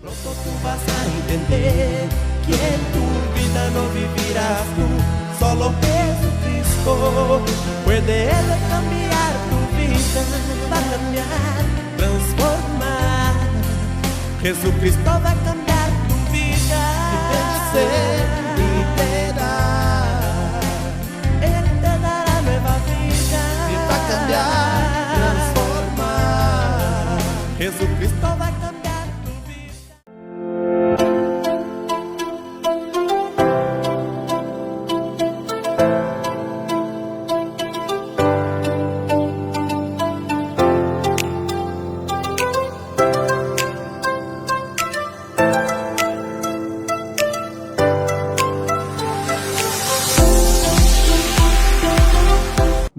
Pronto tú vas a entender que en tu vida no vivirás tú, solo Jesucristo puede Él cambiar tu vida, va a cambiar, transformar. Jesucristo va a cambiar tu vida y te dará, Él te dará nueva vida y va a cambiar, transformar. Jesucristo va a cambiar.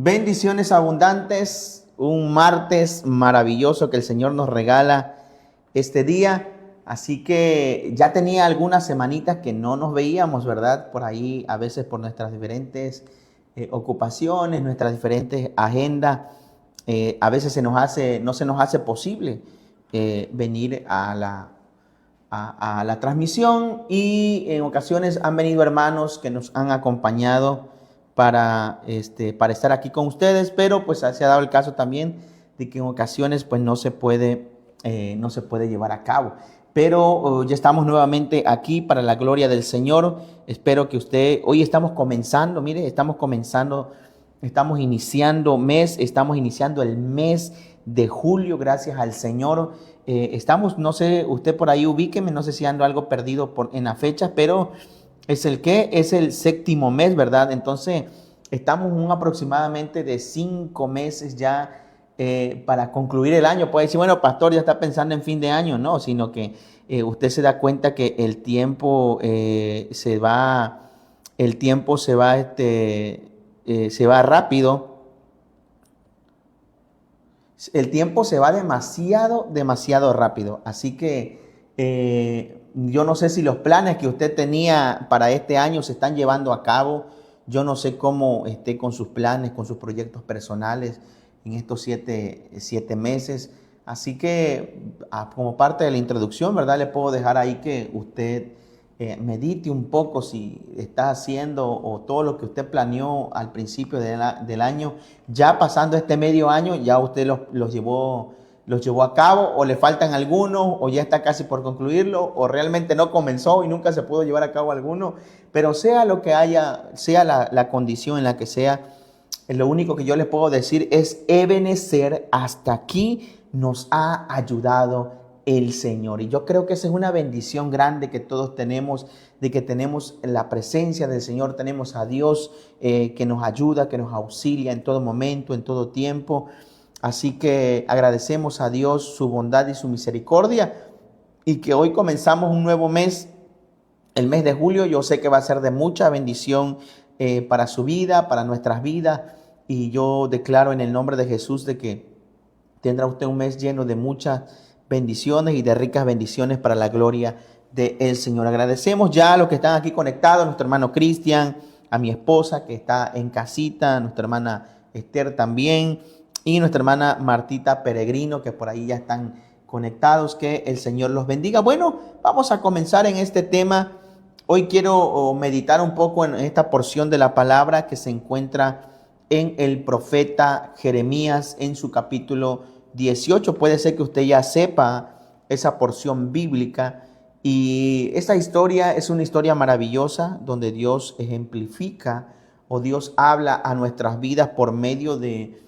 Bendiciones abundantes, un martes maravilloso que el Señor nos regala este día. Así que ya tenía algunas semanitas que no nos veíamos, ¿verdad? Por ahí a veces por nuestras diferentes ocupaciones, nuestras diferentes agendas. A veces no se nos hace posible venir a la transmisión, y en ocasiones han venido hermanos que nos han acompañado para estar aquí con ustedes, pero pues se ha dado el caso también de que en ocasiones pues no se puede llevar a cabo. Pero ya estamos nuevamente aquí para la gloria del Señor. Espero que hoy estamos comenzando, mire, estamos iniciando el mes de julio, gracias al Señor. No sé, usted por ahí ubíqueme, no sé si ando algo perdido en la fecha, pero es el séptimo mes, ¿verdad? Entonces, estamos aproximadamente de 5 meses ya para concluir el año. Puede decir, bueno, pastor, ya está pensando en fin de año. No, sino que usted se da cuenta que el tiempo se va rápido. El tiempo se va demasiado rápido. Así que yo no sé si los planes que usted tenía para este año se están llevando a cabo. Yo no sé cómo esté con sus planes, con sus proyectos personales en estos 7 meses. Así que como parte de la introducción, ¿verdad? Le puedo dejar ahí que usted medite un poco si está haciendo o todo lo que usted planeó al principio del año. Ya pasando este medio año, ya usted los llevó a cabo, o le faltan algunos, o ya está casi por concluirlo, o realmente no comenzó y nunca se pudo llevar a cabo alguno. Pero sea lo que haya, sea la condición en la que sea, lo único que yo les puedo decir es: Ebenezer, hasta aquí nos ha ayudado el Señor. Y yo creo que esa es una bendición grande que todos tenemos, de que tenemos la presencia del Señor, tenemos a Dios que nos ayuda, que nos auxilia en todo momento, en todo tiempo. Así que agradecemos a Dios su bondad y su misericordia, y que hoy comenzamos un nuevo mes, el mes de julio. Yo sé que va a ser de mucha bendición para su vida, para nuestras vidas, y yo declaro en el nombre de Jesús de que tendrá usted un mes lleno de muchas bendiciones y de ricas bendiciones para la gloria del Señor. Agradecemos ya a los que están aquí conectados, a nuestro hermano Cristian, a mi esposa que está en casita, a nuestra hermana Esther también, y nuestra hermana Martita Peregrino, que por ahí ya están conectados. Que el Señor los bendiga. Bueno, vamos a comenzar en este tema. Hoy quiero meditar un poco en esta porción de la palabra que se encuentra en el profeta Jeremías, en su capítulo 18. Puede ser que usted ya sepa esa porción bíblica, y esta historia es una historia maravillosa donde Dios ejemplifica, o Dios habla a nuestras vidas por medio de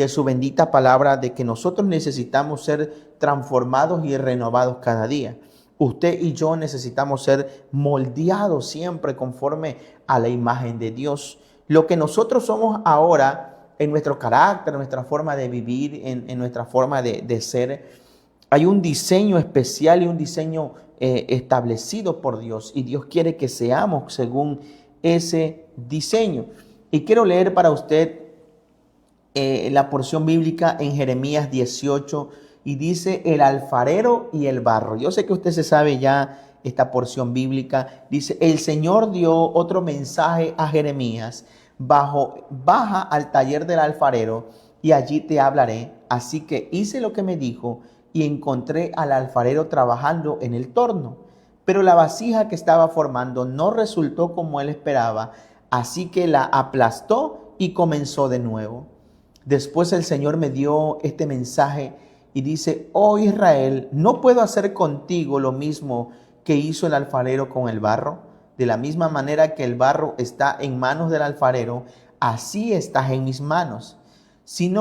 su bendita palabra, de que nosotros necesitamos ser transformados y renovados cada día. Usted y yo necesitamos ser moldeados siempre conforme a la imagen de Dios. Lo que nosotros somos ahora, en nuestro carácter, en nuestra forma de vivir, en nuestra forma de ser, hay un diseño especial y un diseño establecido por Dios, y Dios quiere que seamos según ese diseño. Y quiero leer para usted la porción bíblica en Jeremías 18, y dice: el alfarero y el barro. Yo sé que usted se sabe ya esta porción bíblica. Dice: el Señor dio otro mensaje a Jeremías: baja al taller del alfarero y allí te hablaré. Así que hice lo que me dijo y encontré al alfarero trabajando en el torno. Pero la vasija que estaba formando no resultó como él esperaba, así que la aplastó y comenzó de nuevo. Después el Señor me dio este mensaje y dice: oh Israel, ¿no puedo hacer contigo lo mismo que hizo el alfarero con el barro? De la misma manera que el barro está en manos del alfarero, así estás en mis manos. Si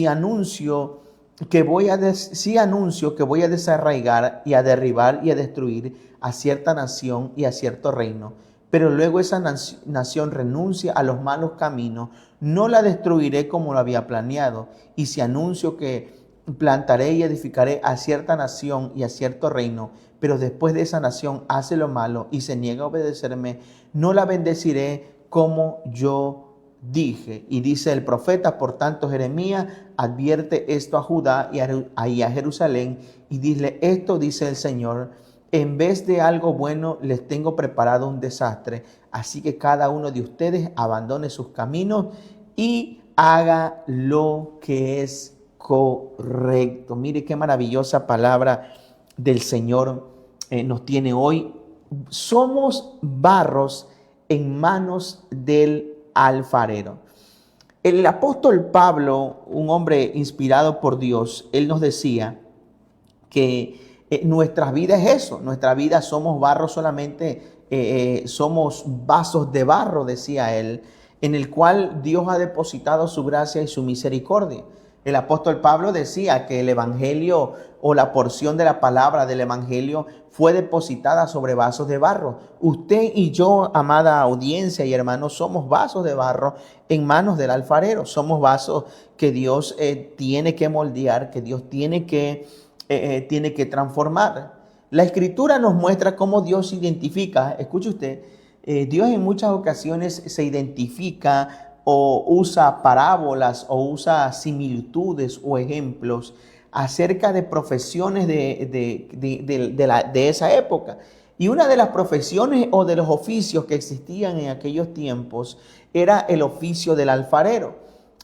anuncio que voy a desarraigar y a derribar y a destruir a cierta nación y a cierto reino, pero luego esa nación renuncia a los malos caminos, no la destruiré como lo había planeado. Y si anuncio que plantaré y edificaré a cierta nación y a cierto reino, pero después de esa nación hace lo malo y se niega a obedecerme, no la bendeciré como yo dije. Y dice el profeta: por tanto, Jeremías, advierte esto a Judá y a Jerusalén, y dile: esto dice el Señor, en vez de algo bueno les tengo preparado un desastre, así que cada uno de ustedes abandone sus caminos y haga lo que es correcto. Mire qué maravillosa palabra del Señor nos tiene hoy. Somos barros en manos del alfarero. El apóstol Pablo, un hombre inspirado por Dios, él nos decía que nuestra vida es eso, nuestra vida somos barro solamente, somos vasos de barro, decía él, en el cual Dios ha depositado su gracia y su misericordia. El apóstol Pablo decía que el evangelio o la porción de la palabra del evangelio fue depositada sobre vasos de barro. Usted y yo, amada audiencia y hermanos, somos vasos de barro en manos del alfarero. Somos vasos que Dios tiene que moldear, que Dios tiene que transformar. La Escritura nos muestra cómo Dios se identifica. Escuche usted, Dios en muchas ocasiones se identifica o usa parábolas o usa similitudes o ejemplos acerca de profesiones de esa época. Y una de las profesiones o de los oficios que existían en aquellos tiempos era el oficio del alfarero.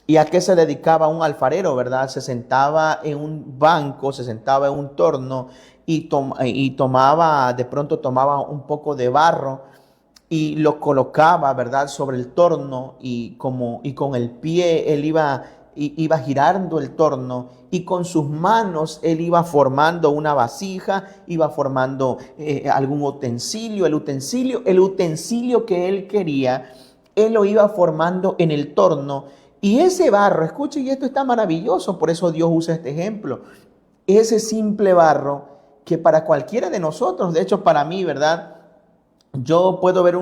¿Y a qué se dedicaba un alfarero, verdad? Se sentaba en un banco, se sentaba en un torno y de pronto tomaba un poco de barro y lo colocaba, ¿verdad?, sobre el torno, y con el pie él iba girando el torno, y con sus manos él iba formando una vasija, iba formando algún utensilio, el utensilio que él quería, él lo iba formando en el torno. Y ese barro, escuche, y esto está maravilloso, por eso Dios usa este ejemplo, ese simple barro que para cualquiera de nosotros, de hecho para mí, ¿verdad?, yo puedo ver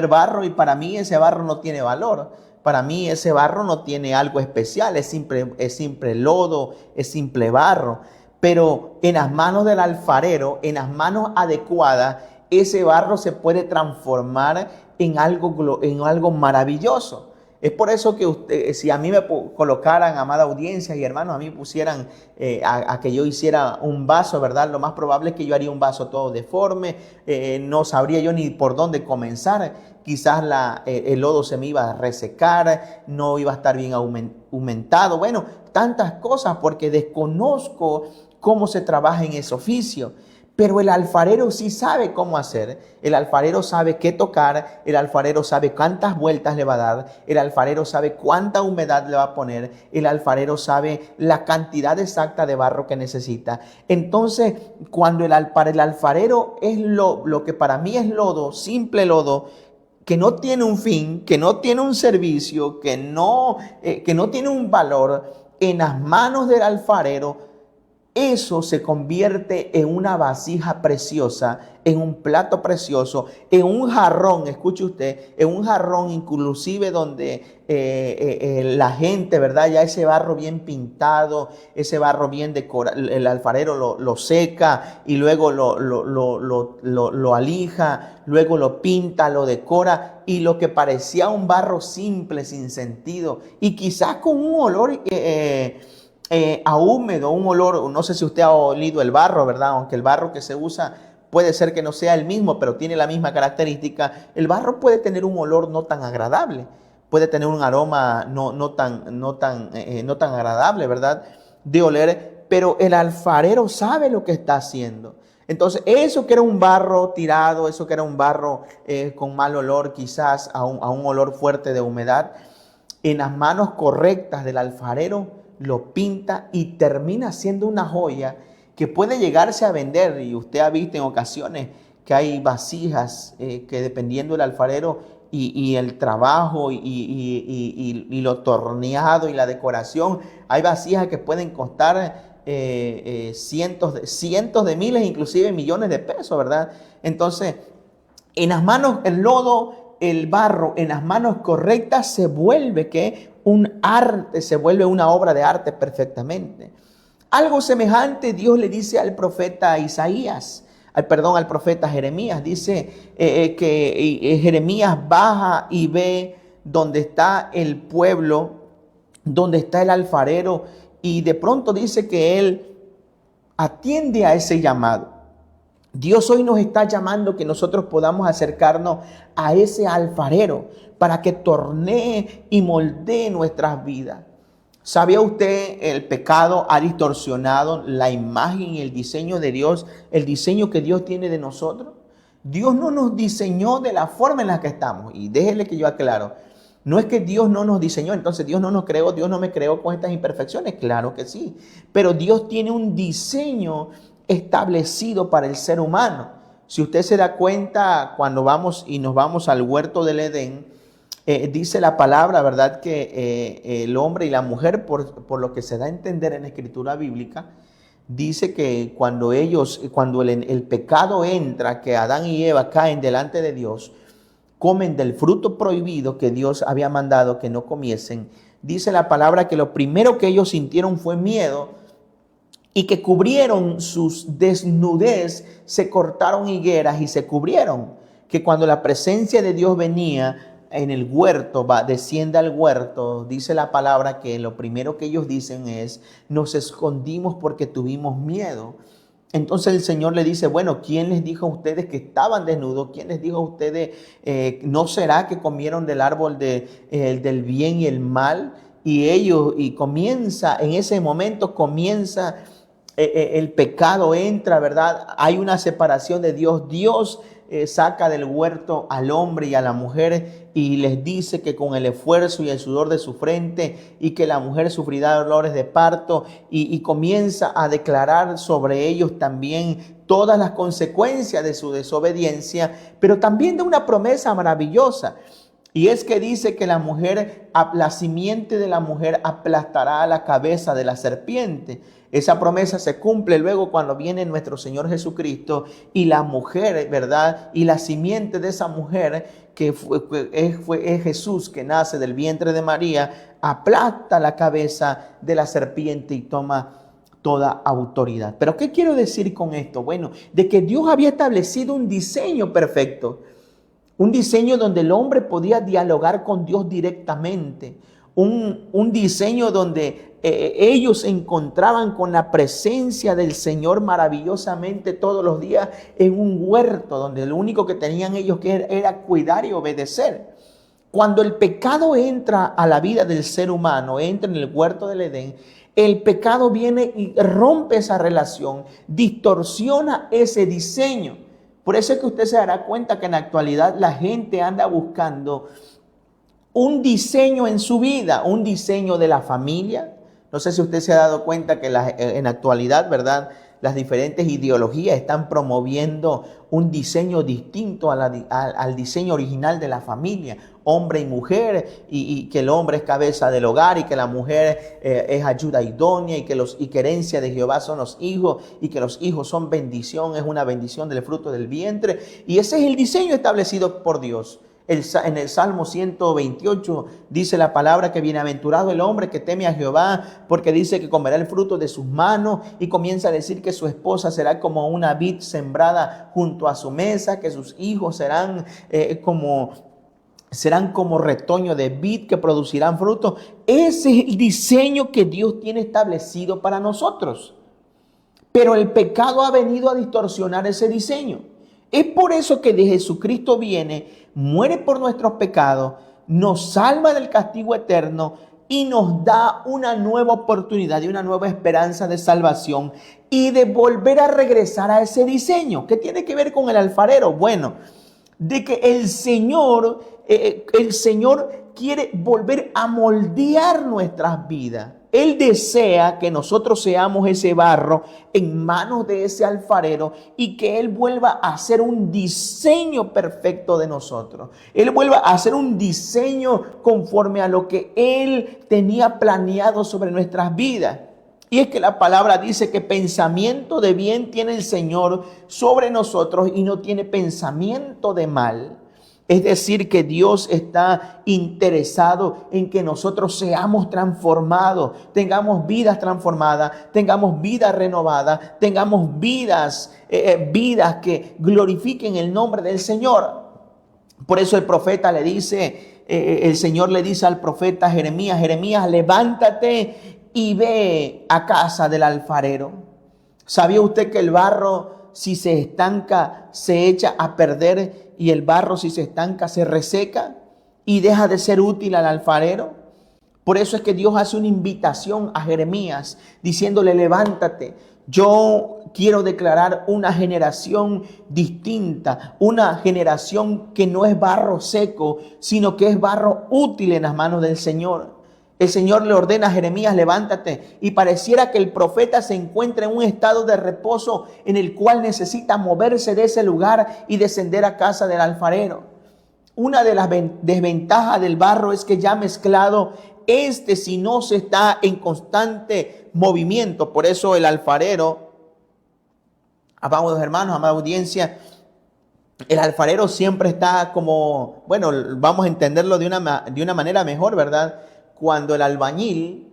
barro y para mí ese barro no tiene valor. Para mí ese barro no tiene algo especial, es simple lodo, es simple barro. Pero en las manos del alfarero, en las manos adecuadas, ese barro se puede transformar en algo maravilloso. Es por eso que usted, si a mí me colocaran, amada audiencia y hermanos, a mí pusieran a que yo hiciera un vaso, ¿verdad? Lo más probable es que yo haría un vaso todo deforme, no sabría yo ni por dónde comenzar. Quizás el lodo se me iba a resecar, no iba a estar bien aumentado. Bueno, tantas cosas porque desconozco cómo se trabaja en ese oficio. Pero el alfarero sí sabe cómo hacer, el alfarero sabe qué tocar, el alfarero sabe cuántas vueltas le va a dar, el alfarero sabe cuánta humedad le va a poner, el alfarero sabe la cantidad exacta de barro que necesita. Entonces, cuando para el alfarero es lo que para mí es lodo, simple lodo, que no tiene un fin, que no tiene un servicio, que no tiene un valor, en las manos del alfarero, eso se convierte en una vasija preciosa, en un plato precioso, en un jarrón, escuche usted, en un jarrón inclusive donde la gente, ¿verdad? Ya ese barro bien pintado, ese barro bien decorado, el alfarero lo seca y luego lo alija, luego lo pinta, lo decora, y lo que parecía un barro simple, sin sentido, y quizás con un olor a húmedo, un olor, no sé si usted ha olido el barro, ¿verdad? Aunque el barro que se usa puede ser que no sea el mismo, pero tiene la misma característica. El barro puede tener un olor no tan agradable, puede tener un aroma no tan agradable, ¿verdad?, de oler, pero el alfarero sabe lo que está haciendo. Entonces, eso que era un barro tirado, eso que era un barro con mal olor, quizás a un olor fuerte de humedad, en las manos correctas del alfarero lo pinta y termina siendo una joya que puede llegarse a vender. Y usted ha visto en ocasiones que hay vasijas que dependiendo del alfarero y el trabajo y lo torneado y la decoración, hay vasijas que pueden costar cientos de miles, inclusive millones de pesos, ¿verdad? Entonces, en las manos, el lodo, el barro, en las manos correctas se vuelve que un arte, se vuelve una obra de arte perfectamente. Algo semejante Dios le dice al profeta Isaías, al profeta Jeremías. Dice que Jeremías baja y ve dónde está el pueblo, donde está el alfarero, y de pronto dice que él atiende a ese llamado. Dios hoy nos está llamando que nosotros podamos acercarnos a ese alfarero para que tornee y moldee nuestras vidas. ¿Sabía usted? El pecado ha distorsionado la imagen y el diseño de Dios, el diseño que Dios tiene de nosotros. Dios no nos diseñó de la forma en la que estamos. Y déjele que yo aclaro. No es que Dios no nos diseñó, entonces Dios no nos creó, Dios no me creó con estas imperfecciones. Claro que sí. Pero Dios tiene un diseño establecido para el ser humano. Si usted se da cuenta, cuando nos vamos al huerto del Edén, dice la palabra, ¿verdad? Que el hombre y la mujer, por lo que se da a entender en la escritura bíblica, dice que cuando el pecado entra, que Adán y Eva caen delante de Dios, comen del fruto prohibido que Dios había mandado que no comiesen. Dice la palabra que lo primero que ellos sintieron fue miedo y que cubrieron sus desnudez, se cortaron higueras y se cubrieron. Que cuando la presencia de Dios venía en el huerto, desciende al huerto, dice la palabra que lo primero que ellos dicen es: nos escondimos porque tuvimos miedo. Entonces el Señor le dice: bueno, ¿quién les dijo a ustedes que estaban desnudos? ¿Quién les dijo a ustedes, no será que comieron del árbol del bien y el mal? Y comienza, en ese momento comienza el pecado, entra, ¿verdad? Hay una separación de Dios. Dios saca del huerto al hombre y a la mujer y les dice que con el esfuerzo y el sudor de su frente, y que la mujer sufrirá dolores de parto, y comienza a declarar sobre ellos también todas las consecuencias de su desobediencia, pero también de una promesa maravillosa. Y es que dice que la simiente de la mujer aplastará a la cabeza de la serpiente. Esa promesa se cumple luego cuando viene nuestro Señor Jesucristo y la mujer, ¿verdad? Y la simiente de esa mujer, que es Jesús, que nace del vientre de María, aplasta la cabeza de la serpiente y toma toda autoridad. ¿Pero qué quiero decir con esto? Bueno, de que Dios había establecido un diseño perfecto. Un diseño donde el hombre podía dialogar con Dios directamente. Un diseño donde ellos se encontraban con la presencia del Señor maravillosamente todos los días en un huerto donde lo único que tenían ellos que era cuidar y obedecer. Cuando el pecado entra a la vida del ser humano, entra en el huerto del Edén, el pecado viene y rompe esa relación, distorsiona ese diseño. Por eso es que usted se dará cuenta que en la actualidad la gente anda buscando un diseño en su vida, un diseño de la familia. No sé si usted se ha dado cuenta que en la actualidad, ¿verdad?, las diferentes ideologías están promoviendo un diseño distinto al diseño original de la familia, hombre y mujer, y que el hombre es cabeza del hogar y que la mujer es ayuda idónea, y que herencia de Jehová son los hijos, y que los hijos son bendición, es una bendición del fruto del vientre. Y ese es el diseño establecido por Dios. En el Salmo 128 dice la palabra que bienaventurado el hombre que teme a Jehová, porque dice que comerá el fruto de sus manos, y comienza a decir que su esposa será como una vid sembrada junto a su mesa, que sus hijos serán como retoño de vid que producirán fruto. Ese es el diseño que Dios tiene establecido para nosotros. Pero el pecado ha venido a distorsionar ese diseño. Es por eso que de Jesucristo viene, muere por nuestros pecados, nos salva del castigo eterno, y nos da una nueva oportunidad y una nueva esperanza de salvación y de volver a regresar a ese diseño. ¿Qué tiene que ver con el alfarero? Bueno, de que el Señor quiere volver a moldear nuestras vidas. Él desea que nosotros seamos ese barro en manos de ese alfarero y que Él vuelva a hacer un diseño perfecto de nosotros. Él vuelva a hacer un diseño conforme a lo que Él tenía planeado sobre nuestras vidas. Y es que la palabra dice que pensamiento de bien tiene el Señor sobre nosotros y no tiene pensamiento de mal. Es decir, que Dios está interesado en que nosotros seamos transformados, tengamos vidas transformadas, tengamos vidas renovadas, tengamos vidas que glorifiquen el nombre del Señor. Por eso el profeta le dice, el Señor le dice al profeta Jeremías, Jeremías, levántate y ve a casa del alfarero. ¿Sabía usted que el barro, si se estanca, se echa a perder? Y el barro, si se estanca, se reseca y deja de ser útil al alfarero. Por eso es que Dios hace una invitación a Jeremías diciéndole, levántate. Yo quiero declarar una generación distinta, una generación que no es barro seco, sino que es barro útil en las manos del Señor. El Señor le ordena a Jeremías, levántate, y pareciera que el profeta se encuentra en un estado de reposo en el cual necesita moverse de ese lugar y descender a casa del alfarero. Una de las desventajas del barro es que ya mezclado, si no se está en constante movimiento. Por eso el alfarero, amados hermanos, amada audiencia, el alfarero siempre está como, bueno, vamos a entenderlo de una manera mejor, ¿verdad? Cuando el albañil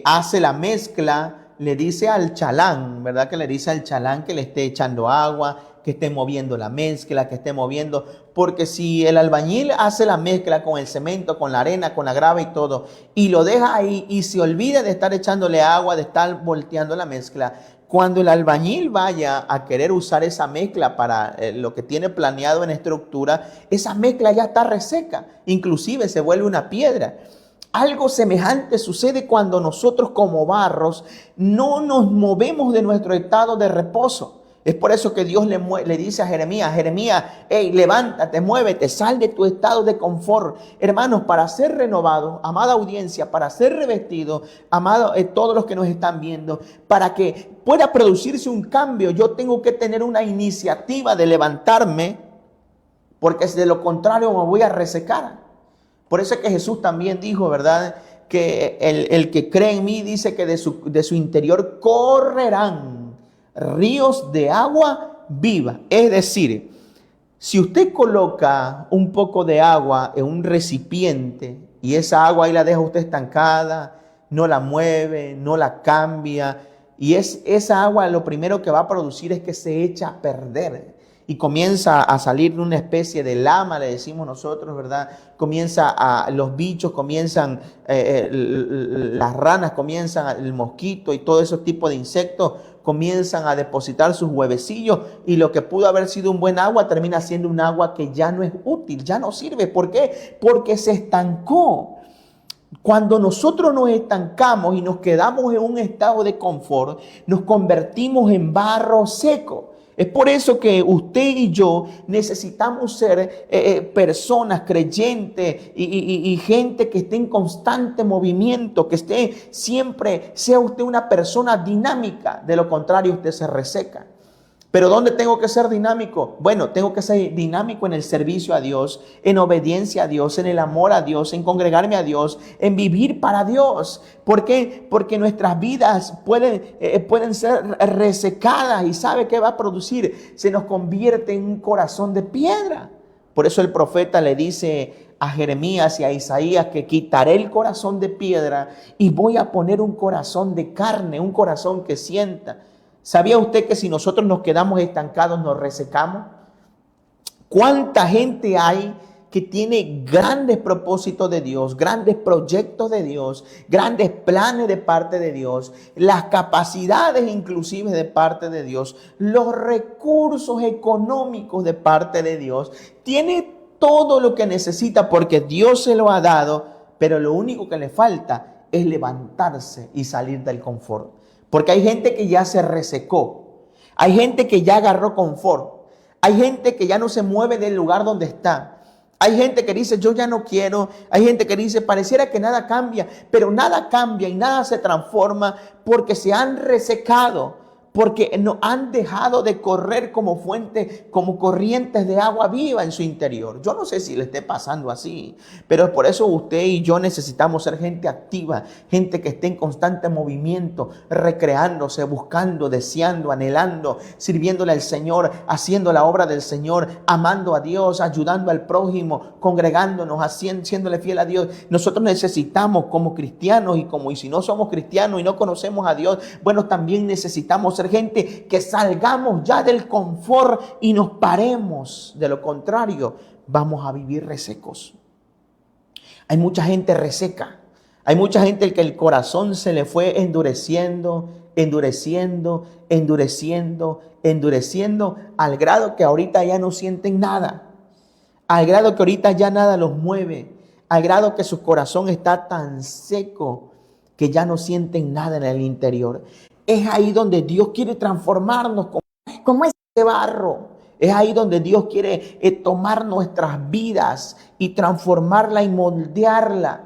hace la mezcla, le dice al chalán, ¿verdad? Que le dice al chalán que le esté echando agua, que esté moviendo la mezcla, que esté moviendo. Porque si el albañil hace la mezcla con el cemento, con la arena, con la grava y todo, y lo deja ahí y se olvida de estar echándole agua, de estar volteando la mezcla, cuando el albañil vaya a querer usar esa mezcla para lo que tiene planeado en estructura, esa mezcla ya está reseca, inclusive se vuelve una piedra. Algo semejante sucede cuando nosotros como barros no nos movemos de nuestro estado de reposo. Es por eso que Dios le dice a Jeremías, hey, levántate, muévete, sal de tu estado de confort. Hermanos, para ser renovados, amada audiencia, para ser revestidos, amados todos los que nos están viendo, para que pueda producirse un cambio, yo tengo que tener una iniciativa de levantarme, porque de lo contrario me voy a resecar. Por eso es que Jesús también dijo, ¿verdad? Que el que cree en mí, dice que de su interior correrán ríos de agua viva. Es decir, si usted coloca un poco de agua en un recipiente y esa agua ahí la deja usted estancada, no la mueve, no la cambia, y esa agua lo primero que va a producir es que se echa a perder. Y comienza a salir una especie de lama, le decimos nosotros, ¿verdad? Los bichos comienzan, las ranas comienzan, el mosquito y todo ese tipo de insectos comienzan a depositar sus huevecillos y lo que pudo haber sido un buen agua termina siendo un agua que ya no es útil, ya no sirve. ¿Por qué? Porque se estancó. Cuando nosotros nos estancamos y nos quedamos en un estado de confort, nos convertimos en barro seco. Es por eso que usted y yo necesitamos ser personas creyentes y gente que esté en constante movimiento, que esté siempre, sea usted una persona dinámica. De lo contrario, usted se reseca. ¿Pero dónde tengo que ser dinámico? Bueno, tengo que ser dinámico en el servicio a Dios, en obediencia a Dios, en el amor a Dios, en congregarme a Dios, en vivir para Dios. ¿Por qué? Porque nuestras vidas pueden ser resecadas y ¿sabe qué va a producir? Se nos convierte en un corazón de piedra. Por eso el profeta le dice a Jeremías y a Isaías que quitaré el corazón de piedra y voy a poner un corazón de carne, un corazón que sienta. ¿Sabía usted que si nosotros nos quedamos estancados nos resecamos? ¿Cuánta gente hay que tiene grandes propósitos de Dios, grandes proyectos de Dios, grandes planes de parte de Dios, las capacidades inclusive de parte de Dios, los recursos económicos de parte de Dios? Tiene todo lo que necesita porque Dios se lo ha dado, pero lo único que le falta es levantarse y salir del confort. Porque hay gente que ya se resecó, hay gente que ya agarró confort, hay gente que ya no se mueve del lugar donde está. Hay gente que dice, yo ya no quiero. Hay gente que dice, pareciera que nada cambia. Pero nada cambia y nada se transforma porque se han resecado. Porque no han dejado de correr como fuente, como corrientes de agua viva en su interior. Yo no sé si le esté pasando así, pero por eso usted y yo necesitamos ser gente activa, gente que esté en constante movimiento, recreándose, buscando, deseando, anhelando, sirviéndole al Señor, haciendo la obra del Señor, amando a Dios, ayudando al prójimo, congregándonos, siéndole fiel a Dios. Nosotros necesitamos como cristianos y si no somos cristianos y no conocemos a Dios, bueno, también necesitamos ser gente que salgamos ya del confort y nos paremos. De lo contrario, vamos a vivir resecos. Hay mucha gente reseca. Hay mucha gente que el corazón se le fue endureciendo, al grado que ahorita ya no sienten nada. Al grado que ahorita ya nada los mueve. Al grado que su corazón está tan seco que ya no sienten nada en el interior. Es ahí donde Dios quiere transformarnos como ese barro. Es ahí donde Dios quiere tomar nuestras vidas y transformarla y moldearla.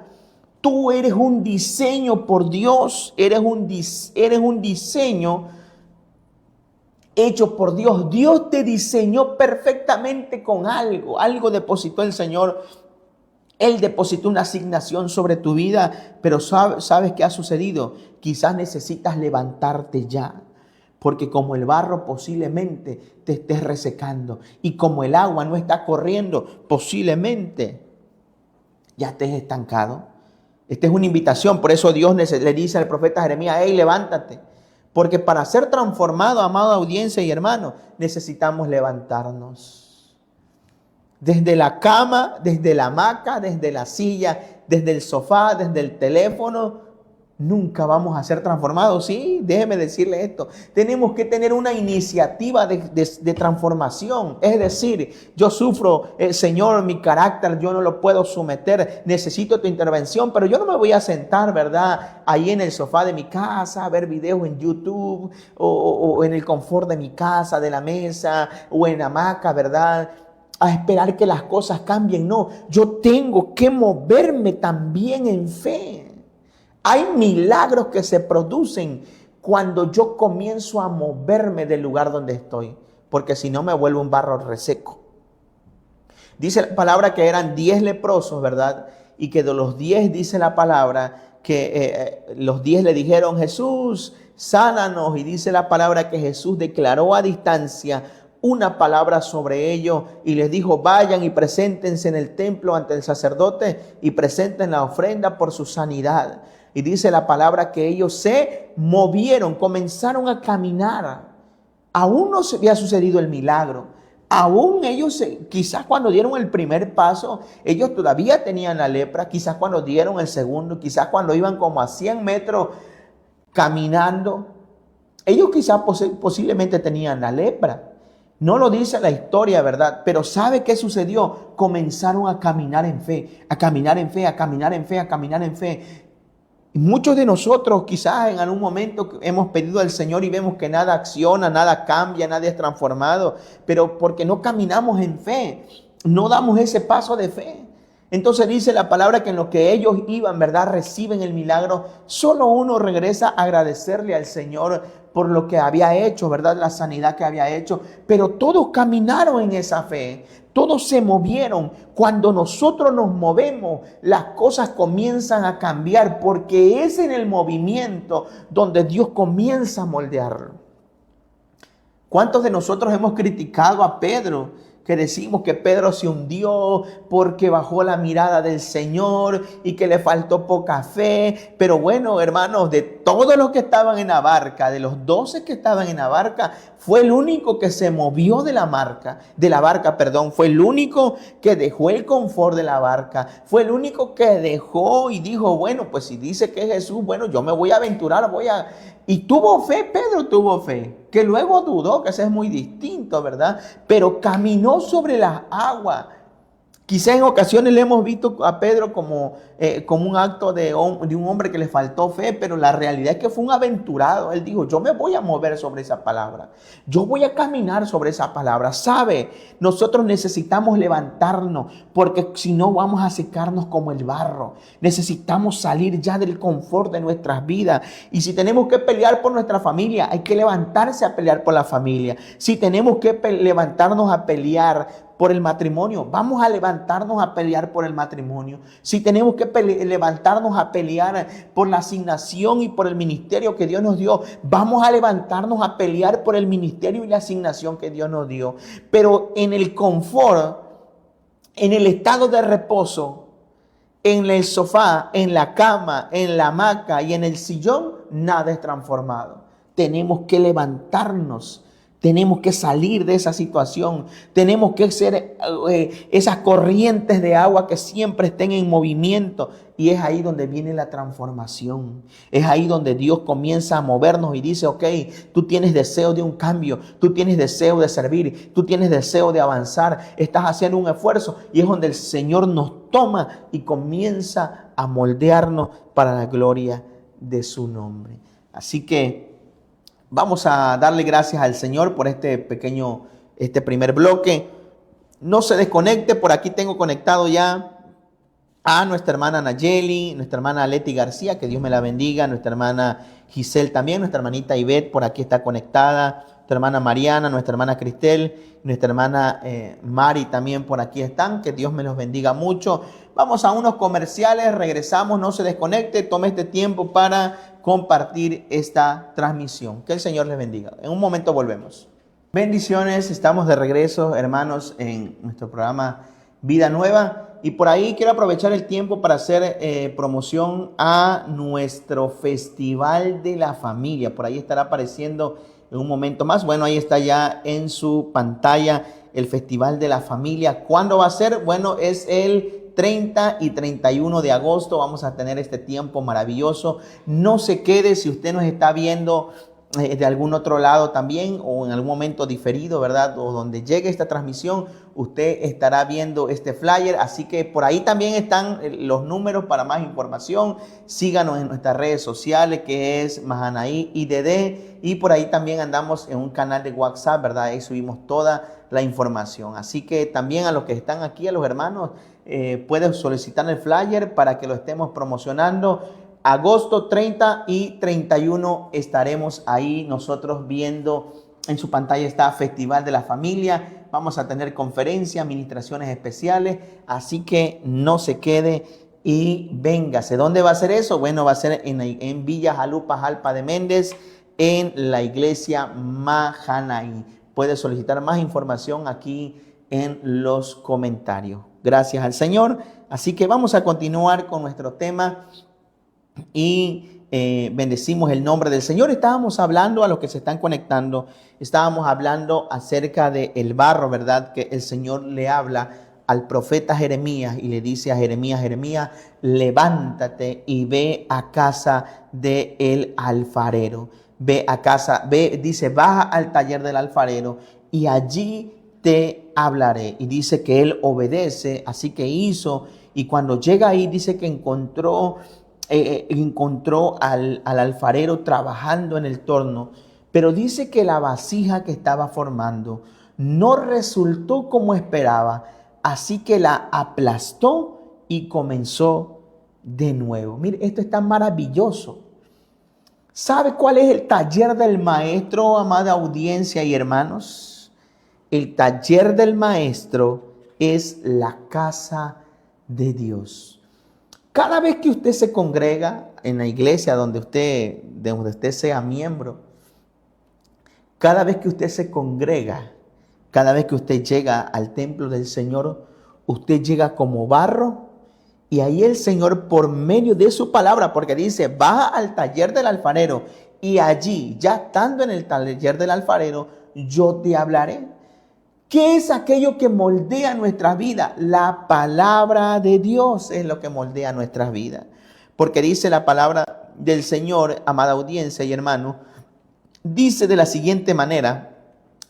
Tú eres un diseño por Dios. Eres un diseño hecho por Dios. Dios te diseñó perfectamente con algo. Algo depositó el Señor. Él depositó una asignación sobre tu vida, pero ¿sabes qué ha sucedido? Quizás necesitas levantarte ya, porque como el barro posiblemente te estés resecando y como el agua no está corriendo, posiblemente ya estés estancado. Esta es una invitación, por eso Dios le dice al profeta Jeremías, hey, levántate, porque para ser transformado, amada audiencia y hermano, necesitamos levantarnos. Desde la cama, desde la hamaca, desde la silla, desde el sofá, desde el teléfono, nunca vamos a ser transformados. Sí, déjeme decirle esto. Tenemos que tener una iniciativa de transformación. Es decir, yo sufro, Señor, mi carácter, yo no lo puedo someter. Necesito tu intervención, pero yo no me voy a sentar, ¿verdad? Ahí en el sofá de mi casa, a ver videos en YouTube o en el confort de mi casa, de la mesa o en la hamaca, ¿verdad? A esperar que las cosas cambien. No, yo tengo que moverme también en fe. Hay milagros que se producen cuando yo comienzo a moverme del lugar donde estoy, porque si no me vuelvo un barro reseco. Dice la palabra que eran 10 leprosos, ¿verdad? Y que de los 10 dice la palabra que los 10 le dijeron, Jesús, sánanos. Y dice la palabra que Jesús declaró a distancia una palabra sobre ellos y les dijo, vayan y preséntense en el templo ante el sacerdote y presenten la ofrenda por su sanidad. Y dice la palabra que ellos se movieron, comenzaron a caminar. Aún no se había sucedido el milagro. Aún ellos, quizás cuando dieron el primer paso, ellos todavía tenían la lepra. Quizás cuando dieron el segundo, quizás cuando iban como a 100 metros caminando, ellos quizás posiblemente tenían la lepra. No lo dice la historia, ¿verdad? Pero ¿sabe qué sucedió? Comenzaron a caminar en fe, a caminar en fe, a caminar en fe, a caminar en fe. Y muchos de nosotros quizás en algún momento hemos pedido al Señor y vemos que nada acciona, nada cambia, nada es transformado, pero porque no caminamos en fe, no damos ese paso de fe. Entonces dice la palabra que en lo que ellos iban, ¿verdad? Reciben el milagro. Solo uno regresa a agradecerle al Señor por lo que había hecho, ¿verdad? La sanidad que había hecho. Pero todos caminaron en esa fe. Todos se movieron. Cuando nosotros nos movemos, las cosas comienzan a cambiar porque es en el movimiento donde Dios comienza a moldearlo. ¿Cuántos de nosotros hemos criticado a Pedro? Que decimos que Pedro se hundió porque bajó la mirada del Señor y que le faltó poca fe. Pero bueno, hermanos, de todos los que estaban en la barca, de los 12 que estaban en la barca, fue el único que se movió de la barca, fue el único que dejó el confort de la barca, fue el único que dejó y dijo, bueno, pues si dice que es Jesús, bueno, yo me voy a aventurar, Y tuvo fe, Pedro tuvo fe, que luego dudó, que eso es muy distinto, ¿verdad? Pero caminó sobre las aguas. Quizá en ocasiones le hemos visto a Pedro como un acto de un hombre que le faltó fe, pero la realidad es que fue un aventurado. Él dijo, yo me voy a mover sobre esa palabra. Yo voy a caminar sobre esa palabra. ¿Sabe? Nosotros necesitamos levantarnos porque si no vamos a secarnos como el barro. Necesitamos salir ya del confort de nuestras vidas. Y si tenemos que pelear por nuestra familia, hay que levantarse a pelear por la familia. Si tenemos que levantarnos a pelear por el matrimonio, vamos a levantarnos a pelear por el matrimonio. Si tenemos que levantarnos a pelear por la asignación y por el ministerio que Dios nos dio, vamos a levantarnos a pelear por el ministerio y la asignación que Dios nos dio. Pero en el confort, en el estado de reposo, en el sofá, en la cama, en la hamaca y en el sillón, nada es transformado. Tenemos que levantarnos. Tenemos que salir de esa situación. Tenemos que ser esas corrientes de agua que siempre estén en movimiento. Y es ahí donde viene la transformación. Es ahí donde Dios comienza a movernos y dice, ok, tú tienes deseo de un cambio. Tú tienes deseo de servir. Tú tienes deseo de avanzar. Estás haciendo un esfuerzo. Y es donde el Señor nos toma y comienza a moldearnos para la gloria de su nombre. Así que vamos a darle gracias al Señor por este primer bloque. No se desconecte, por aquí tengo conectado ya a nuestra hermana Nayeli, nuestra hermana Leti García, que Dios me la bendiga, nuestra hermana Giselle también, nuestra hermanita Ivette por aquí está conectada, nuestra hermana Mariana, nuestra hermana Cristel, nuestra hermana Mari también por aquí están, que Dios me los bendiga mucho. Vamos a unos comerciales, regresamos, no se desconecte, tome este tiempo para compartir esta transmisión. Que el Señor les bendiga. En un momento volvemos. Bendiciones, estamos de regreso, hermanos, en nuestro programa Vida Nueva. Y por ahí quiero aprovechar el tiempo para hacer promoción a nuestro Festival de la Familia. Por ahí estará apareciendo en un momento más. Bueno, ahí está ya en su pantalla el Festival de la Familia. ¿Cuándo va a ser? Bueno, es el 30 y 31 de agosto vamos a tener este tiempo maravilloso. No se quede si usted nos está viendo de algún otro lado también o en algún momento diferido, ¿verdad? O donde llegue esta transmisión, usted estará viendo este flyer. Así que por ahí también están los números para más información. Síganos en nuestras redes sociales, que es Mahanaí IDD. Y por ahí también andamos en un canal de WhatsApp, ¿verdad? Ahí subimos toda la información. Así que también a los que están aquí, a los hermanos, pueden solicitar el flyer para que lo estemos promocionando. Agosto 30 y 31 estaremos ahí nosotros viendo. En su pantalla está Festival de la Familia. Vamos a tener conferencias, administraciones especiales. Así que no se quede y véngase. ¿Dónde va a ser eso? Bueno, va a ser en Villa Jalupa, Jalpa de Méndez, en la iglesia Mahanaí. Puede solicitar más información aquí en los comentarios. Gracias al Señor. Así que vamos a continuar con nuestro tema y bendecimos el nombre del Señor. Estábamos hablando, a los que se están conectando, estábamos hablando acerca del barro, ¿verdad? Que el Señor le habla al profeta Jeremías y le dice a Jeremías, Jeremías, levántate y ve a casa del alfarero. Ve a casa, dice, baja al taller del alfarero y allí te hablaré. Y dice que él obedece, así que hizo. Y cuando llega ahí, dice que encontró al alfarero trabajando en el torno. Pero dice que la vasija que estaba formando no resultó como esperaba. Así que la aplastó y comenzó de nuevo. Mire, esto es tan maravilloso. ¿Sabe cuál es el taller del maestro, amada audiencia y hermanos? El taller del maestro es la casa de Dios. Cada vez que usted se congrega en la iglesia donde usted sea miembro, cada vez que usted se congrega, cada vez que usted llega al templo del Señor, usted llega como barro. Y ahí el Señor, por medio de su palabra, porque dice, baja al taller del alfarero y allí, ya estando en el taller del alfarero, yo te hablaré. ¿Qué es aquello que moldea nuestras vidas? La palabra de Dios es lo que moldea nuestras vidas. Porque dice la palabra del Señor, amada audiencia y hermano, dice de la siguiente manera,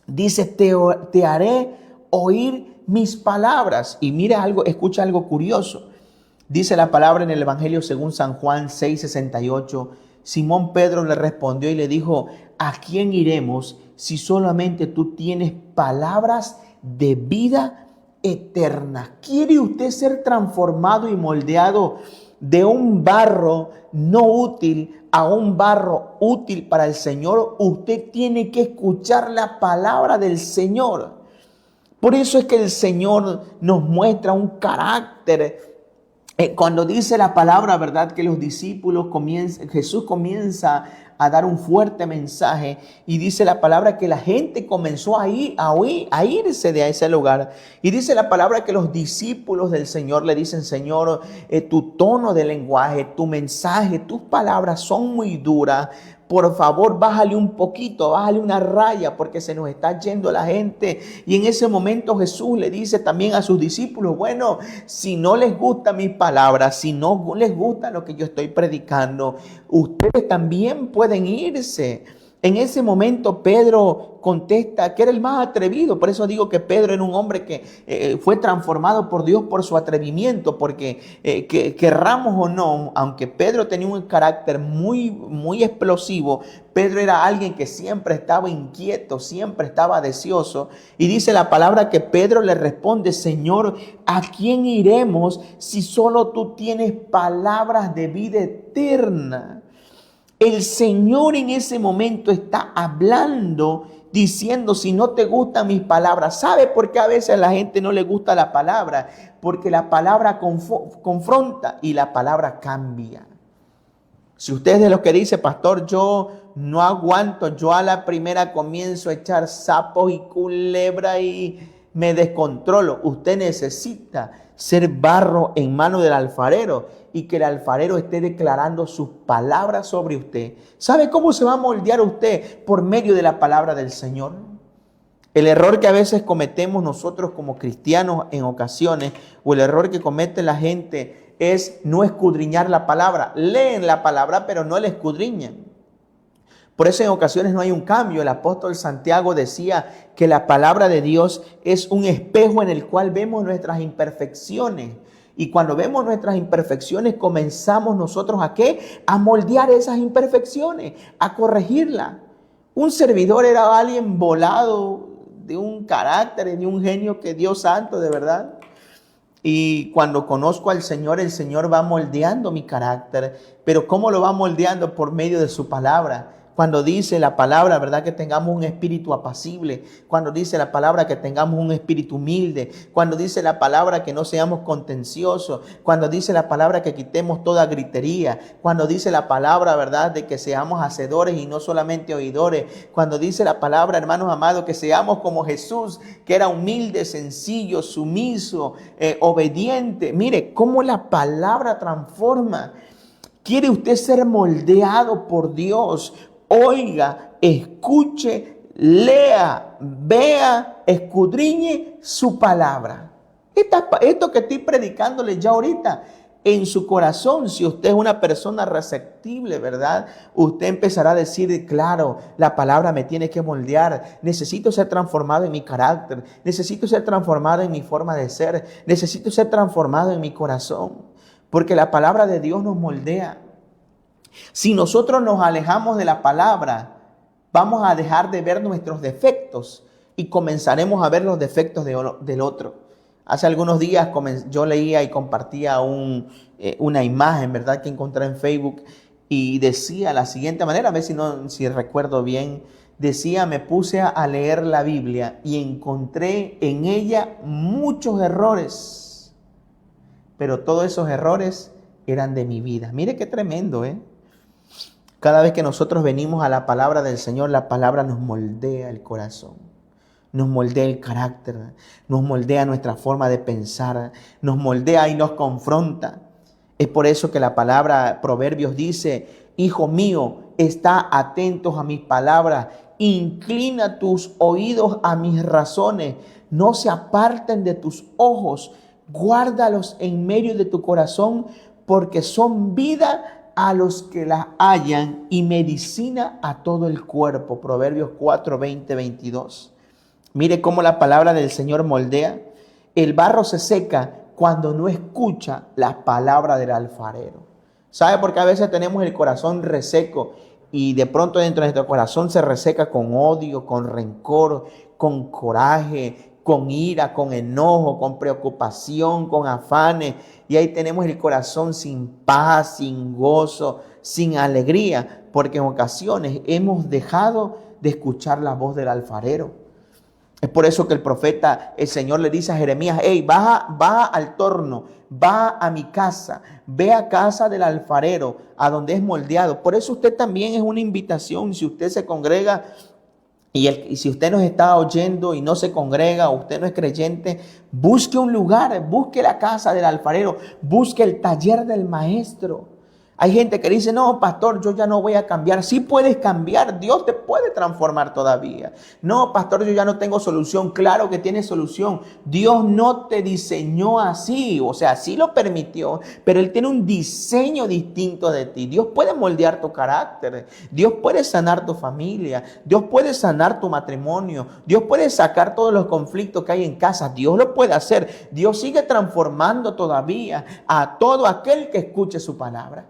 dice, te haré oír mis palabras. Y mira algo, escucha algo curioso. Dice la palabra en el Evangelio según San Juan 6:68. Simón Pedro le respondió y le dijo: ¿a quién iremos si solamente tú tienes palabras de vida eterna? ¿Quiere usted ser transformado y moldeado de un barro no útil a un barro útil para el Señor? Usted tiene que escuchar la palabra del Señor. Por eso es que el Señor nos muestra un carácter. Cuando dice la palabra, ¿verdad?, que los discípulos Jesús comienza a dar un fuerte mensaje, y dice la palabra que la gente comenzó a irse de ese lugar. Y dice la palabra que los discípulos del Señor le dicen: Señor, tu tono de lenguaje, tu mensaje, tus palabras son muy duras. Por favor, bájale un poquito, bájale una raya, porque se nos está yendo la gente. Y en ese momento Jesús le dice también a sus discípulos: bueno, si no les gusta mis palabras, si no les gusta lo que yo estoy predicando, ustedes también pueden irse. En ese momento Pedro contesta que era el más atrevido. Por eso digo que Pedro era un hombre que fue transformado por Dios por su atrevimiento, porque querramos o no, aunque Pedro tenía un carácter muy explosivo, Pedro era alguien que siempre estaba inquieto, siempre estaba deseoso. Y dice la palabra que Pedro le responde: Señor, ¿a quién iremos si solo tú tienes palabras de vida eterna? El Señor en ese momento está hablando, diciendo: si no te gustan mis palabras. ¿Sabe por qué a veces a la gente no le gusta la palabra? Porque la palabra confronta y la palabra cambia. Si usted es de los que dice: pastor, yo no aguanto, yo a la primera comienzo a echar sapos y culebra y me descontrolo. Usted necesita ser barro en mano del alfarero, y que el alfarero esté declarando sus palabras sobre usted. ¿Sabe cómo se va a moldear usted? Por medio de la palabra del Señor. El error que a veces cometemos nosotros como cristianos en ocasiones, o el error que comete la gente, es no escudriñar la palabra. Leen la palabra, pero no la escudriñan. Por eso en ocasiones no hay un cambio. El apóstol Santiago decía que la palabra de Dios es un espejo en el cual vemos nuestras imperfecciones. Y cuando vemos nuestras imperfecciones, comenzamos nosotros ¿a qué? A moldear esas imperfecciones, a corregirlas. Un servidor era alguien volado, de un carácter, de un genio que Dios santo, de verdad. Y cuando conozco al Señor, el Señor va moldeando mi carácter. Pero ¿cómo lo va moldeando? Por medio de su palabra. Cuando dice la palabra, ¿verdad?, que tengamos un espíritu apacible. Cuando dice la palabra que tengamos un espíritu humilde. Cuando dice la palabra que no seamos contenciosos. Cuando dice la palabra que quitemos toda gritería. Cuando dice la palabra, ¿verdad?, de que seamos hacedores y no solamente oidores. Cuando dice la palabra, hermanos amados, que seamos como Jesús, que era humilde, sencillo, sumiso, obediente. Mire cómo la palabra transforma. ¿Quiere usted ser moldeado por Dios? Oiga, escuche, lea, vea, escudriñe su palabra. Esto que estoy predicándole ya ahorita en su corazón, si usted es una persona receptible, ¿verdad? Usted empezará a decir: claro, la palabra me tiene que moldear. Necesito ser transformado en mi carácter. Necesito ser transformado en mi forma de ser. Necesito ser transformado en mi corazón. Porque la palabra de Dios nos moldea. Si nosotros nos alejamos de la palabra, vamos a dejar de ver nuestros defectos y comenzaremos a ver los defectos del otro. Hace algunos días yo leía y compartía una imagen, ¿verdad?, que encontré en Facebook, y decía la siguiente manera, a ver si recuerdo bien. Decía: me puse a leer la Biblia y encontré en ella muchos errores, pero todos esos errores eran de mi vida. Mire qué tremendo, ¿eh? Cada vez que nosotros venimos a la palabra del Señor, la palabra nos moldea el corazón, nos moldea el carácter, nos moldea nuestra forma de pensar, nos moldea y nos confronta. Es por eso que la palabra Proverbios dice: hijo mío, está atentos a mis palabras, inclina tus oídos a mis razones, no se aparten de tus ojos, guárdalos en medio de tu corazón, porque son vida a los que las hallan y medicina a todo el cuerpo. Proverbios 4, 20, 22. Mire cómo la palabra del Señor moldea. El barro se seca cuando no escucha la palabra del alfarero. ¿Sabe? Porque a veces tenemos el corazón reseco y de pronto dentro de nuestro corazón se reseca con odio, con rencor, con coraje, con ira, con enojo, con preocupación, con afanes. Y ahí tenemos el corazón sin paz, sin gozo, sin alegría, porque en ocasiones hemos dejado de escuchar la voz del alfarero. Es por eso que el profeta, el Señor le dice a Jeremías: hey, baja al torno, va a mi casa, ve a casa del alfarero, a donde es moldeado. Por eso usted también es una invitación, si usted se congrega y si usted nos está oyendo y no se congrega, o usted no es creyente, busque un lugar, busque la casa del alfarero, busque el taller del maestro. Hay gente que dice: no, pastor, yo ya no voy a cambiar. Sí puedes cambiar, Dios te puede transformar todavía. No, pastor, yo ya no tengo solución. Claro que tienes solución. Dios no te diseñó así, o sea, sí lo permitió, pero Él tiene un diseño distinto de ti. Dios puede moldear tu carácter, Dios puede sanar tu familia, Dios puede sanar tu matrimonio, Dios puede sacar todos los conflictos que hay en casa. Dios lo puede hacer. Dios sigue transformando todavía a todo aquel que escuche su palabra.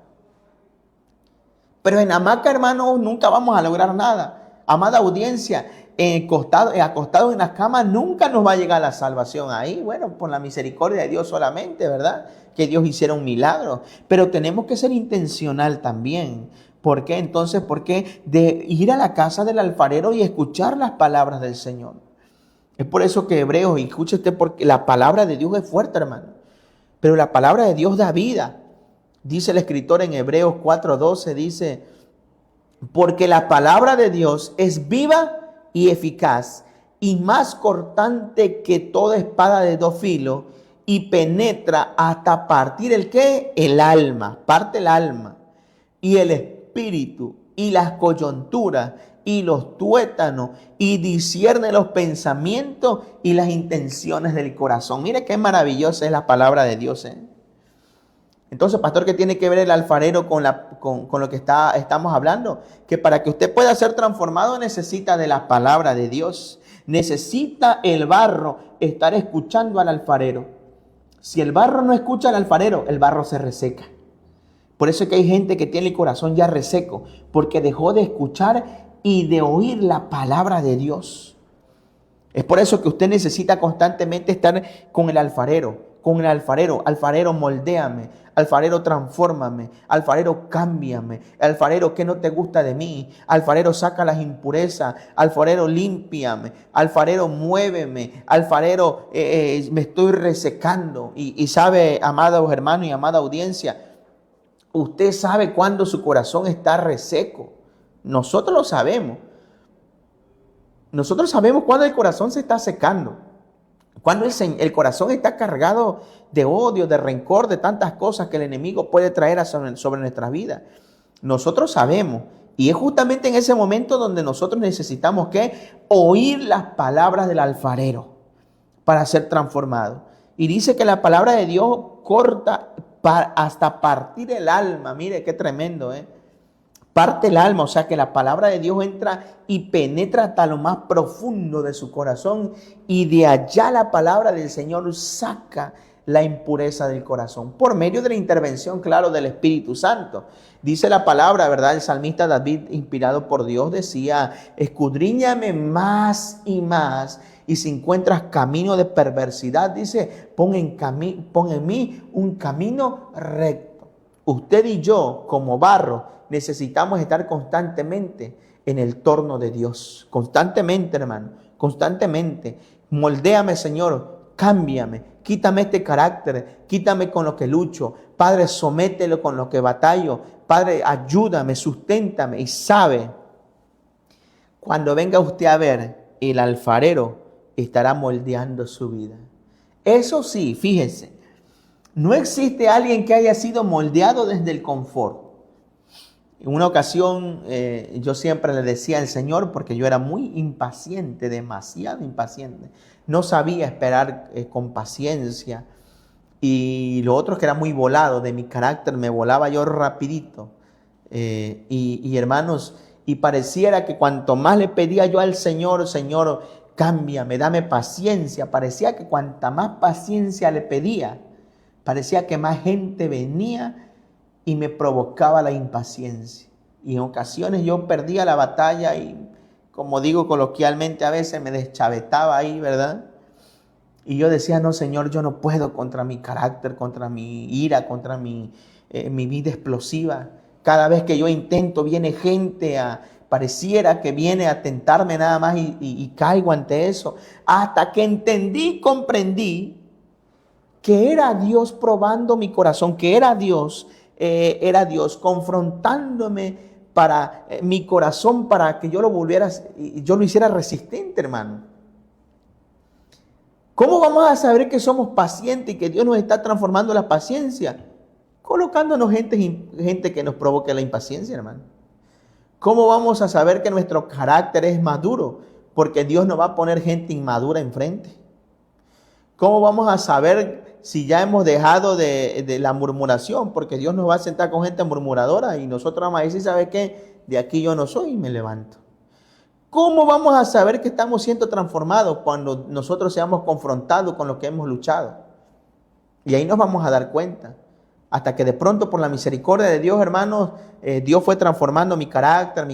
Pero en hamaca, hermanos, nunca vamos a lograr nada. Amada audiencia, acostados en las camas nunca nos va a llegar la salvación. Ahí, bueno, por la misericordia de Dios solamente, ¿verdad? Que Dios hiciera un milagro. Pero tenemos que ser intencional también. ¿Por qué? Entonces, ¿por qué? De ir a la casa del alfarero y escuchar las palabras del Señor. Es por eso que Hebreos, y escuche usted, porque la palabra de Dios es fuerte, hermano. Pero la palabra de Dios da vida. Dice el escritor en Hebreos 4:12, dice: porque la palabra de Dios es viva y eficaz, y más cortante que toda espada de dos filos, y penetra hasta partir ¿el qué? El alma, parte el alma, y el espíritu, y las coyunturas, y los tuétanos, y discierne los pensamientos y las intenciones del corazón. Mire qué maravillosa es la palabra de Dios, ¿eh? Entonces, pastor, ¿qué tiene que ver el alfarero con lo que estamos hablando? Que para que usted pueda ser transformado necesita de la palabra de Dios. Necesita el barro estar escuchando al alfarero. Si el barro no escucha al alfarero, el barro se reseca. Por eso es que hay gente que tiene el corazón ya reseco, porque dejó de escuchar y de oír la palabra de Dios. Es por eso que usted necesita constantemente estar con el alfarero. Alfarero, moldéame, alfarero, transfórmame, alfarero, cámbiame, alfarero, ¿qué no te gusta de mí? Alfarero, saca las impurezas, alfarero, límpiame, alfarero, muéveme, alfarero, me estoy resecando. Y sabe, amados hermanos y amada audiencia, usted sabe cuándo su corazón está reseco. Nosotros lo sabemos. Nosotros sabemos cuándo el corazón se está secando. Cuando el corazón está cargado de odio, de rencor, de tantas cosas que el enemigo puede traer sobre nuestras vidas. Nosotros sabemos. Y es justamente en ese momento donde nosotros necesitamos que oír las palabras del alfarero para ser transformados. Y dice que la palabra de Dios corta hasta partir el alma. Mire qué tremendo, ¿eh? Parte el alma, o sea que la palabra de Dios entra y penetra hasta lo más profundo de su corazón, y de allá la palabra del Señor saca la impureza del corazón por medio de la intervención, claro, del Espíritu Santo. Dice la palabra, ¿verdad? El salmista David, inspirado por Dios, decía: escudriñame más y más, y si encuentras camino de perversidad, dice, pon en mí un camino recto. Usted y yo, como barro, necesitamos estar constantemente en el torno de Dios. Constantemente, hermano. Constantemente. Moldéame, Señor. Cámbiame. Quítame este carácter. Quítame con lo que lucho. Padre, somételo con lo que batallo. Padre, ayúdame, susténtame. Y sabe, cuando venga usted a ver, el alfarero estará moldeando su vida. Eso sí, fíjense. No existe alguien que haya sido moldeado desde el confort. En una ocasión yo siempre le decía al Señor, porque yo era muy impaciente, demasiado impaciente. No sabía esperar con paciencia. Y lo otro es que era muy volado de mi carácter, me volaba yo rapidito. Y hermanos, y pareciera que cuanto más le pedía yo al Señor, Señor, cámbiame, dame paciencia. Parecía que cuanta más paciencia le pedía, parecía que más gente venía y me provocaba la impaciencia. Y en ocasiones yo perdía la batalla y, como digo coloquialmente, a veces me deschavetaba ahí, ¿verdad? Y yo decía, no, Señor, yo no puedo contra mi carácter, contra mi ira, contra mi vida explosiva. Cada vez que yo intento, viene gente pareciera que viene a tentarme nada más y caigo ante eso. Hasta que entendí, comprendí que era Dios probando mi corazón, que era Dios confrontándome para mi corazón, para que yo lo hiciera resistente, hermano. ¿Cómo vamos a saber que somos pacientes y que Dios nos está transformando la paciencia? Colocándonos gente que nos provoque la impaciencia, hermano. ¿Cómo vamos a saber que nuestro carácter es maduro? Porque Dios nos va a poner gente inmadura enfrente. ¿Cómo vamos a saber si ya hemos dejado de la murmuración? Porque Dios nos va a sentar con gente murmuradora y nosotros vamos a decir, ¿sabe qué? De aquí yo no soy y me levanto. ¿Cómo vamos a saber que estamos siendo transformados cuando nosotros seamos confrontados con lo que hemos luchado? Y ahí nos vamos a dar cuenta. Hasta que de pronto, por la misericordia de Dios, hermanos, Dios fue transformando mi carácter.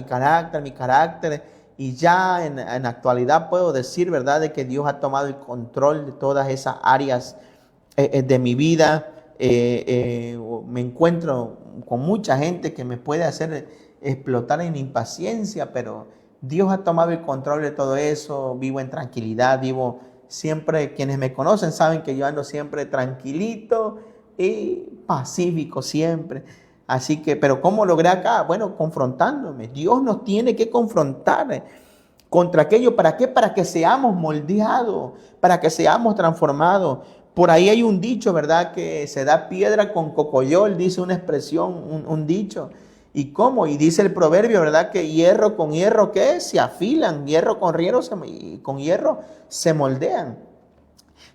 Y ya en la actualidad puedo decir, ¿verdad?, de que Dios ha tomado el control de todas esas áreas de mi vida. Me encuentro con mucha gente que me puede hacer explotar en impaciencia, pero Dios ha tomado el control de todo eso. Vivo en tranquilidad, vivo siempre, quienes me conocen saben que yo ando siempre tranquilito y pacífico siempre. Así que, pero ¿cómo logré acá? Bueno, confrontándome. Dios nos tiene que confrontar contra aquello. ¿Para qué? Para que seamos moldeados, para que seamos transformados. Por ahí hay un dicho, ¿verdad? Que se da piedra con cocoyol, dice una expresión, un dicho. ¿Y cómo? Y dice el proverbio, ¿verdad? Que hierro con hierro, ¿qué? Se afilan. Hierro con hierro se moldean.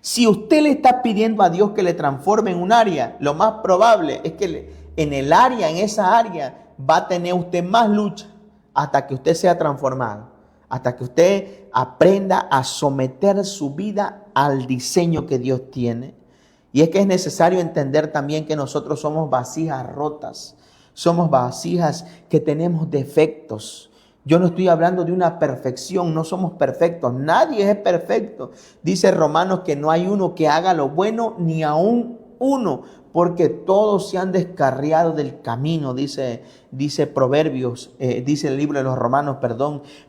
Si usted le está pidiendo a Dios que le transforme en un área, lo más probable es que en esa área, va a tener usted más lucha hasta que usted sea transformado. Hasta que usted aprenda a someter su vida al diseño que Dios tiene. Y es que es necesario entender también que nosotros somos vasijas rotas. Somos vasijas que tenemos defectos. Yo no estoy hablando de una perfección, no somos perfectos. Nadie es perfecto. Dice Romanos que no hay uno que haga lo bueno, ni aún uno, porque todos se han descarriado del camino, dice Proverbios, dice el libro de los Romanos,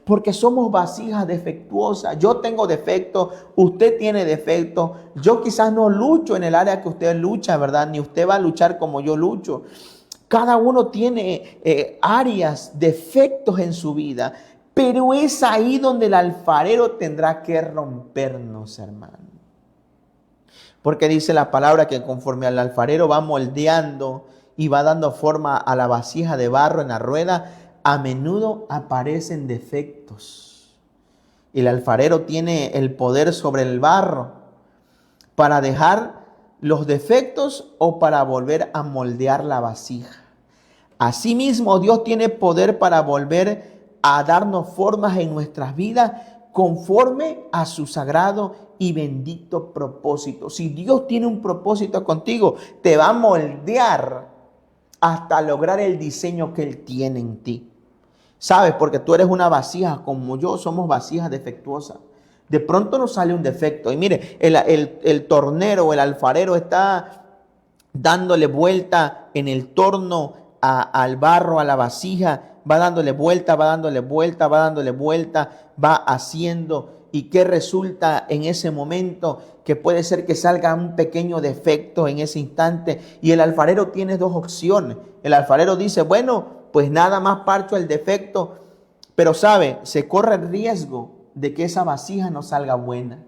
porque somos vasijas defectuosas. Yo tengo defectos, usted tiene defectos. Yo quizás no lucho en el área que usted lucha, ¿verdad? Ni usted va a luchar como yo lucho. Cada uno tiene áreas, defectos en su vida, pero es ahí donde el alfarero tendrá que rompernos, hermano. Porque dice la palabra que conforme al alfarero va moldeando y va dando forma a la vasija de barro en la rueda, a menudo aparecen defectos. El alfarero tiene el poder sobre el barro para dejar los defectos o para volver a moldear la vasija. Asimismo, Dios tiene poder para volver a darnos formas en nuestras vidas conforme a su sagrado y bendito propósito. Si Dios tiene un propósito contigo, te va a moldear hasta lograr el diseño que Él tiene en ti. ¿Sabes? Porque tú eres una vasija, como yo, somos vasijas defectuosas. De pronto nos sale un defecto. Y mire, el tornero, el alfarero está dándole vuelta en el torno al barro, a la vasija. Va dándole vuelta, va haciendo. ¿Y qué resulta en ese momento? Que puede ser que salga un pequeño defecto en ese instante. Y el alfarero tiene dos opciones. El alfarero dice, bueno, pues nada más parcho el defecto. Pero sabe, se corre el riesgo de que esa vasija no salga buena.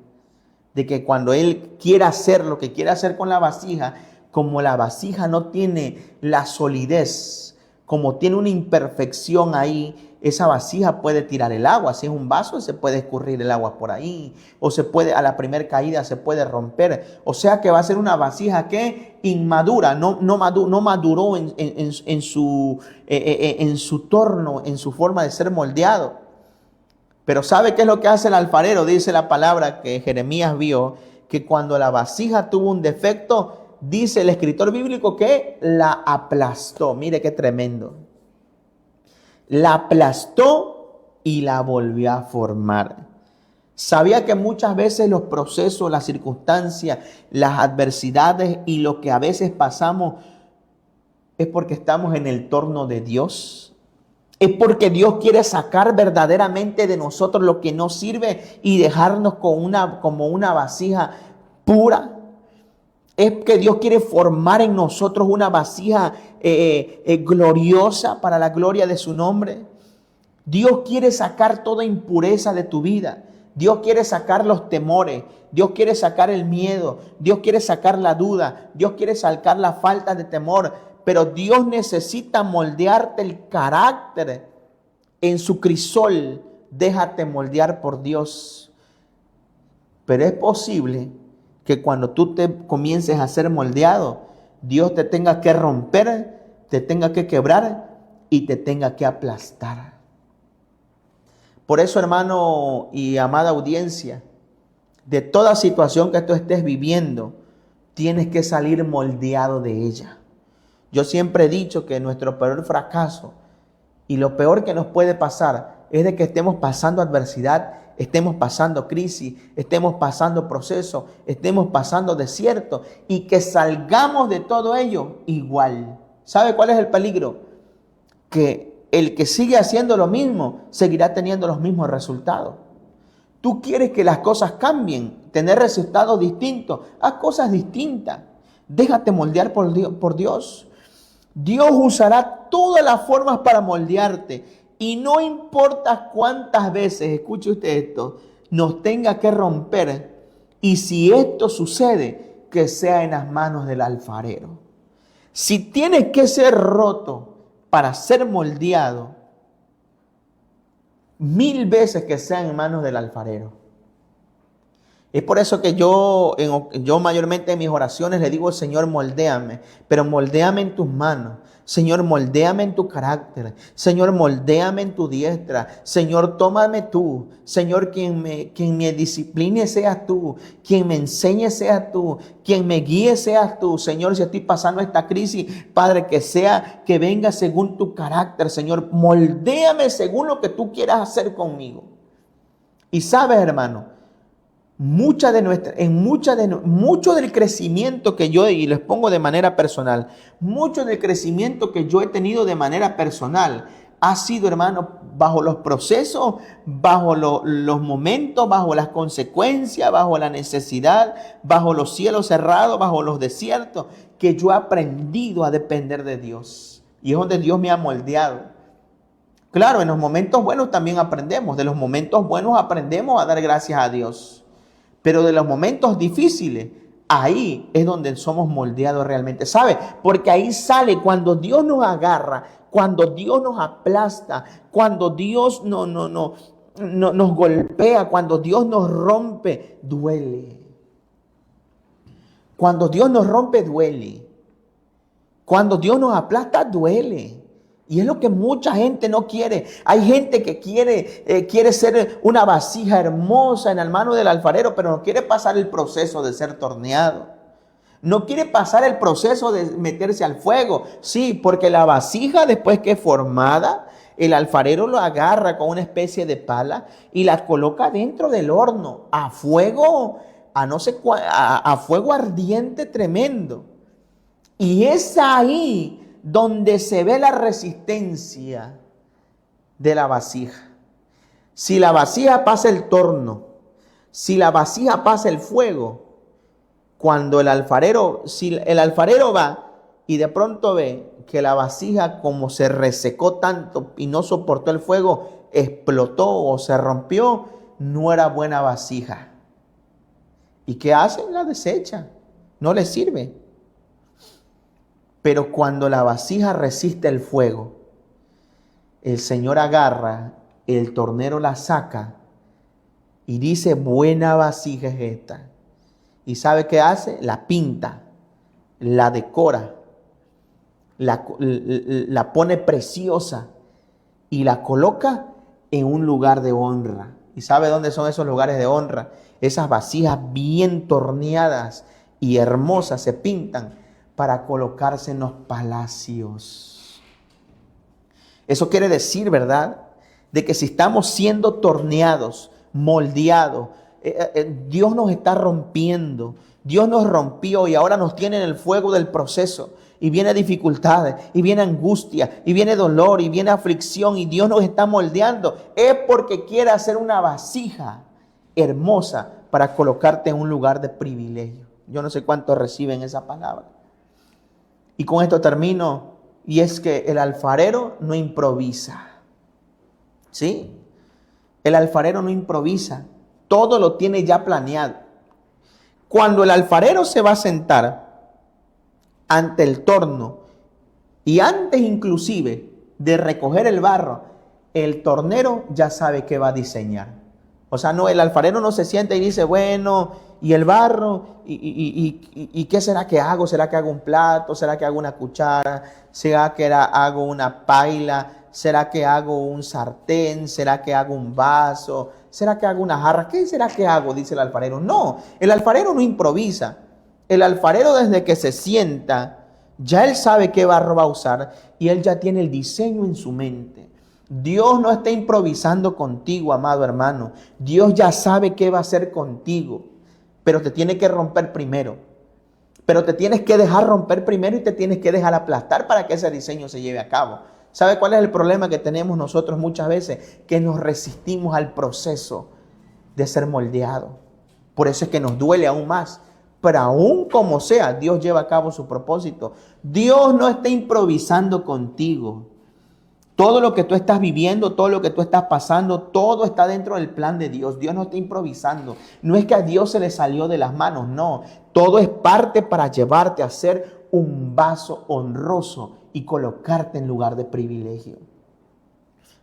De que cuando él quiera hacer lo que quiera hacer con la vasija, como la vasija no tiene la solidez, como tiene una imperfección ahí, esa vasija puede tirar el agua. Si es un vaso, se puede escurrir el agua por ahí. O a la primera caída se puede romper. O sea que va a ser una vasija que inmadura, no maduró en su torno, en su forma de ser moldeado. Pero ¿sabe qué es lo que hace el alfarero? Dice la palabra que Jeremías vio, que cuando la vasija tuvo un defecto, dice el escritor bíblico que la aplastó. Mire qué tremendo. La aplastó y la volvió a formar. Sabía que muchas veces los procesos, las circunstancias, las adversidades y lo que a veces pasamos es porque estamos en el torno de Dios. Es porque Dios quiere sacar verdaderamente de nosotros lo que no sirve y dejarnos como una vasija pura. Es que Dios quiere formar en nosotros una vasija gloriosa para la gloria de su nombre. Dios quiere sacar toda impureza de tu vida. Dios quiere sacar los temores. Dios quiere sacar el miedo. Dios quiere sacar la duda. Dios quiere sacar la falta de temor. Pero Dios necesita moldearte el carácter en su crisol. Déjate moldear por Dios. Pero es posible que cuando tú te comiences a ser moldeado, Dios te tenga que romper, te tenga que quebrar y te tenga que aplastar. Por eso, hermano y amada audiencia, de toda situación que tú estés viviendo, tienes que salir moldeado de ella. Yo siempre he dicho que nuestro peor fracaso y lo peor que nos puede pasar es de que estemos pasando adversidad, estemos pasando crisis, estemos pasando procesos, estemos pasando desierto y que salgamos de todo ello igual. ¿Sabe cuál es el peligro? Que el que sigue haciendo lo mismo seguirá teniendo los mismos resultados. Tú quieres que las cosas cambien, tener resultados distintos, haz cosas distintas. Déjate moldear por Dios. Dios usará todas las formas para moldearte y no importa cuántas veces, escuche usted esto, nos tenga que romper y si esto sucede, que sea en las manos del alfarero. Si tiene que ser roto para ser moldeado, 1000 veces que sea en manos del alfarero. Es por eso que yo mayormente en mis oraciones le digo, Señor, moldéame, pero moldéame en tus manos. Señor, moldéame en tu carácter. Señor, moldéame en tu diestra. Señor, tómame tú. Señor, quien me discipline seas tú. Quien me enseñe seas tú. Quien me guíe seas tú. Señor, si estoy pasando esta crisis, Padre, que venga según tu carácter. Señor, moldéame según lo que tú quieras hacer conmigo. Y sabes, hermano, mucho del crecimiento que yo, y les pongo de manera personal, mucho del crecimiento que yo he tenido de manera personal ha sido, hermano, bajo los procesos, bajo los momentos, bajo las consecuencias, bajo la necesidad, bajo los cielos cerrados, bajo los desiertos, que yo he aprendido a depender de Dios. Y es donde Dios me ha moldeado. Claro, en los momentos buenos también aprendemos. De los momentos buenos aprendemos a dar gracias a Dios. Pero de los momentos difíciles, ahí es donde somos moldeados realmente. ¿Sabe? Porque ahí sale cuando Dios nos agarra, cuando Dios nos aplasta, cuando Dios nos golpea, cuando Dios nos rompe, duele. Cuando Dios nos rompe, duele. Cuando Dios nos aplasta, duele. Y es lo que mucha gente no quiere. Hay gente que quiere ser una vasija hermosa en la mano del alfarero, pero no quiere pasar el proceso de ser torneado. No quiere pasar el proceso de meterse al fuego. Sí, porque la vasija, después que es formada, el alfarero lo agarra con una especie de pala y la coloca dentro del horno a fuego, a fuego ardiente tremendo. Y es ahí donde se ve la resistencia de la vasija. Si la vasija pasa el torno, si la vasija pasa el fuego, si el alfarero va y de pronto ve que la vasija, como se resecó tanto y no soportó el fuego, explotó o se rompió, no era buena vasija. ¿Y qué hace? La desecha, no le sirve. Pero cuando la vasija resiste el fuego, el Señor agarra, el tornero la saca y dice, buena vasija es esta. ¿Y sabe qué hace? La pinta, la decora, la pone preciosa y la coloca en un lugar de honra. ¿Y sabe dónde son esos lugares de honra? Esas vasijas bien torneadas y hermosas se pintan para colocarse en los palacios. Eso quiere decir, ¿verdad?, de que si estamos siendo torneados, moldeados, Dios nos está rompiendo. Dios nos rompió y ahora nos tiene en el fuego del proceso. Y viene dificultades, y viene angustia, y viene dolor, y viene aflicción, y Dios nos está moldeando. Es porque quiere hacer una vasija hermosa para colocarte en un lugar de privilegio. Yo no sé cuántos reciben esa palabra. Y con esto termino, y es que el alfarero no improvisa. ¿Sí? El alfarero no improvisa, todo lo tiene ya planeado. Cuando el alfarero se va a sentar ante el torno y antes inclusive de recoger el barro, el tornero ya sabe qué va a diseñar. O sea, no, el alfarero no se sienta y dice, bueno, y el barro, y ¿qué será que hago? ¿Será que hago un plato? ¿Será que hago una cuchara? ¿Será que hago una paila? ¿Será que hago un sartén? ¿Será que hago un vaso? ¿Será que hago una jarra? ¿Qué será que hago?, dice el alfarero. No, el alfarero no improvisa. El alfarero, desde que se sienta, ya él sabe qué barro va a usar y él ya tiene el diseño en su mente. Dios no está improvisando contigo, amado hermano. Dios ya sabe qué va a hacer contigo, pero te tiene que romper primero. Pero te tienes que dejar romper primero y te tienes que dejar aplastar para que ese diseño se lleve a cabo. ¿Sabe cuál es el problema que tenemos nosotros muchas veces? Que nos resistimos al proceso de ser moldeado. Por eso es que nos duele aún más. Pero aún como sea, Dios lleva a cabo su propósito. Dios no está improvisando contigo. Todo lo que tú estás viviendo, todo lo que tú estás pasando, todo está dentro del plan de Dios. Dios no está improvisando. No es que a Dios se le salió de las manos, no. Todo es parte para llevarte a ser un vaso honroso y colocarte en lugar de privilegio.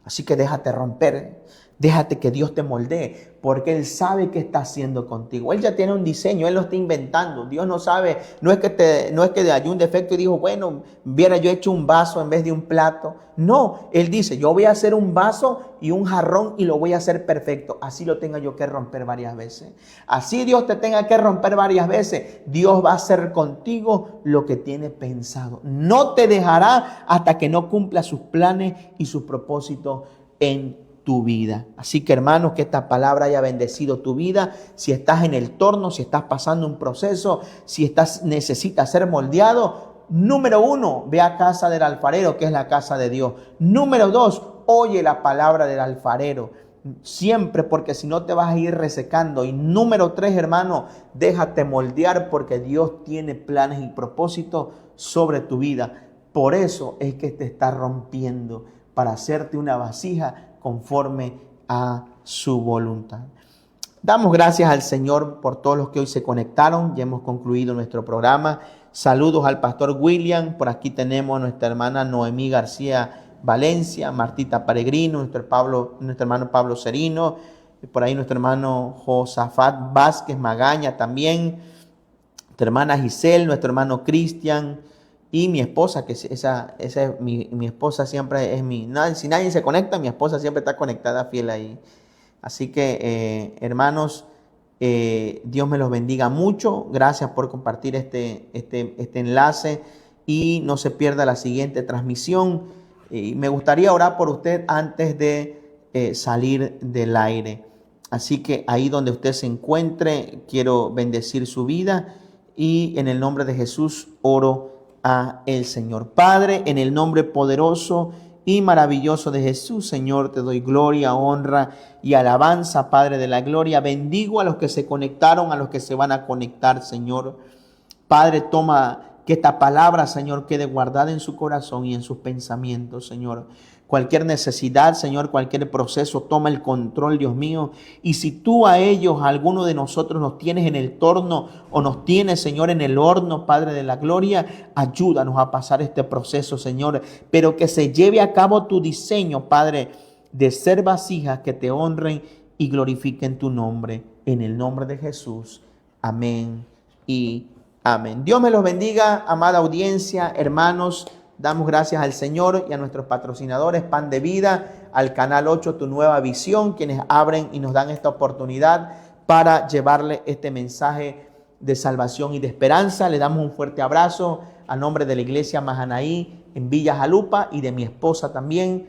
Así que déjate romper, déjate que Dios te moldee, porque Él sabe qué está haciendo contigo. Él ya tiene un diseño, Él lo está inventando. Dios no sabe, no es que haya un defecto y dijo, bueno, hubiera yo hecho un vaso en vez de un plato. No, Él dice, yo voy a hacer un vaso y un jarrón y lo voy a hacer perfecto. Así lo tenga yo que romper varias veces. Así Dios te tenga que romper varias veces. Dios va a hacer contigo lo que tiene pensado. No te dejará hasta que no cumpla sus planes y sus propósitos en tu vida. Así que, hermanos, que esta palabra haya bendecido tu vida. Si estás en el torno, si estás pasando un proceso, si necesitas ser moldeado, número 1, ve a casa del alfarero, que es la casa de Dios. Número 2, oye la palabra del alfarero siempre, porque si no te vas a ir resecando. Y número 3, hermano, déjate moldear, porque Dios tiene planes y propósitos sobre tu vida. Por eso es que te está rompiendo, para hacerte una vasija conforme a su voluntad. Damos gracias al Señor por todos los que hoy se conectaron. Ya hemos concluido nuestro programa. Saludos al pastor William. Por aquí tenemos a nuestra hermana Noemí García Valencia, Martita Peregrino, nuestro hermano Pablo Serino, por ahí nuestro hermano Josafat Vázquez Magaña también, nuestra hermana Giselle, nuestro hermano Cristian, y mi esposa, que esa es mi esposa, siempre es si nadie se conecta, mi esposa siempre está conectada, fiel ahí. Así que, hermanos, Dios me los bendiga mucho. Gracias por compartir este enlace y no se pierda la siguiente transmisión. Me gustaría orar por usted antes de salir del aire. Así que ahí donde usted se encuentre, quiero bendecir su vida y en el nombre de Jesús oro a el Señor. Padre, en el nombre poderoso y maravilloso de Jesús, Señor, te doy gloria, honra y alabanza, Padre de la gloria. Bendigo a los que se conectaron, a los que se van a conectar, Señor. Padre, toma que esta palabra, Señor, quede guardada en su corazón y en sus pensamientos, Señor. Cualquier necesidad, Señor, cualquier proceso, toma el control, Dios mío. Y si tú a ellos, a alguno de nosotros, nos tienes en el torno o nos tienes, Señor, en el horno, Padre de la gloria, ayúdanos a pasar este proceso, Señor. Pero que se lleve a cabo tu diseño, Padre, de ser vasijas que te honren y glorifiquen tu nombre. En el nombre de Jesús. Amén y amén. Dios me los bendiga, amada audiencia, hermanos. Damos gracias al Señor y a nuestros patrocinadores, Pan de Vida, al Canal 8 Tu Nueva Visión, quienes abren y nos dan esta oportunidad para llevarle este mensaje de salvación y de esperanza. Le damos un fuerte abrazo a nombre de la Iglesia Mahanaí en Villa Jalupa y de mi esposa también.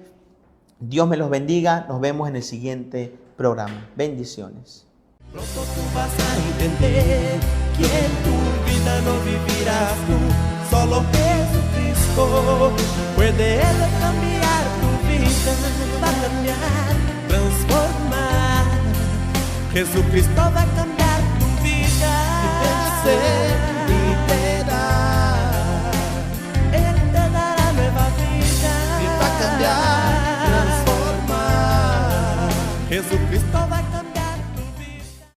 Dios me los bendiga. Nos vemos en el siguiente programa. Bendiciones. Pronto tú vas a entender que en tu vida no vivirás tú, solo Jesucristo puede cambiar tu vida, va a cambiar, transformar. Jesucristo va a cambiar tu vida y te dará, Él te dará nueva vida y va a cambiar, transformar. Jesucristo